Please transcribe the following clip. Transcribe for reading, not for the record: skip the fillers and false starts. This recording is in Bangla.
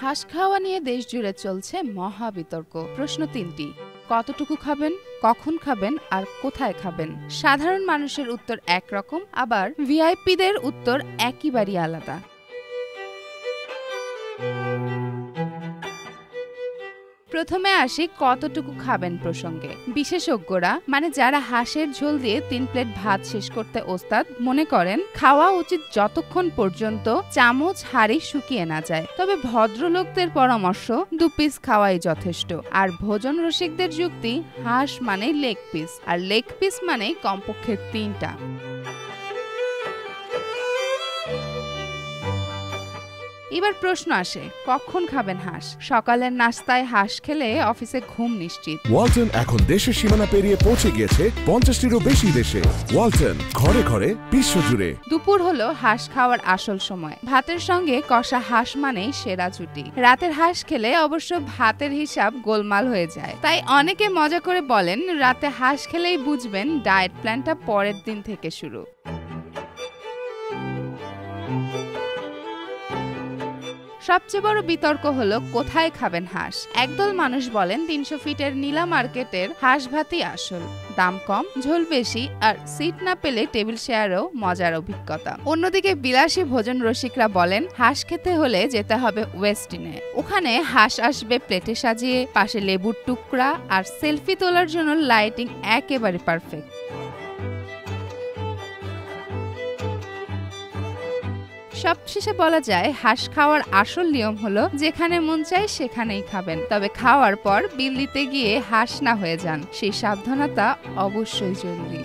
হাঁস খাওয়া নিয়ে দেশ জুড়ে চলছে মহা বিতর্ক। প্রশ্ন 3টি। কতটুকু খাবেন, কখন খাবেন আর কোথায় খাবেন? সাধারণ মানুষের উত্তর একরকম, আবার ভিআইপিদের উত্তর একেবারেই আলাদা। প্রথমে আসি কতটুকু খাবেন প্রসঙ্গে। বিশেষজ্ঞরা মানে যারা হাঁসের ঝোল দিয়ে 3 প্লেট ভাত শেষ করতে ওস্তাদ মনে করেন খাওয়া উচিত যতক্ষণ পর্যন্ত চামচ হাঁড়ি শুকিয়ে না যায়। তবে ভদ্রলোকদের পরামর্শ 2 পিস খাওয়াই যথেষ্ট। আর ভোজন রসিকদের যুক্তি হাঁস মানে লেগ পিস, আর লেগ পিস মানে কমপক্ষে 3টা। এবার প্রশ্ন আসে কখন খাবেন হাঁস? সকালের নাস্তায় হাঁস খেলে অফিসে ঘুম নিশ্চিত। ওয়ালটন এখন দেশের সীমানা পেরিয়ে পৌঁছে গিয়েছে 50টিরও বেশি দেশে। ওয়ালটন, ঘরে ঘরে বিশ্বজুড়ে। দুপুর হলো হাঁস খাওয়ার আসল সময়। ভাতের সঙ্গে কষা হাঁস মানেই সেরা জুটি। রাতের হাঁস খেলে অবশ্য ভাতের হিসাব গোলমাল হয়ে যায়। তাই অনেকে মজা করে বলেন রাতে হাঁস খেলেই বুঝবেন ডায়েট প্ল্যানটা পরের দিন থেকে শুরু। সবচেয়ে বড় বিতর্ক হলো কোথায় খাবেন হাঁস। একদল মানুষ বলেন 300 ফিটের নীলা মার্কেটের হাঁস ভাতই আসল, দাম কম, ঝোল বেশি, আর সিট না পেলে টেবিল শেয়ারও মজার অভিজ্ঞতা। অন্যদিকে বিলাসী ভোজন রসিকরা বলেন হাঁস খেতে হলে যেতে হবে ওয়েস্টিনে। ওখানে হাঁস আসবে প্লেটে সাজিয়ে, পাশে লেবুর টুকরা, আর সেলফি তোলার জন্য লাইটিং একেবারে পারফেক্ট। সবশেষে বলা যায় হাঁস খাওয়ার আসল নিয়ম হলো যেখানে মন চায় সেখানেই খাবেন, তবে খাওয়ার পর বিল দিতে গিয়ে হাঁস না হয়ে যান, সেই সাবধানতা অবশ্যই জরুরি।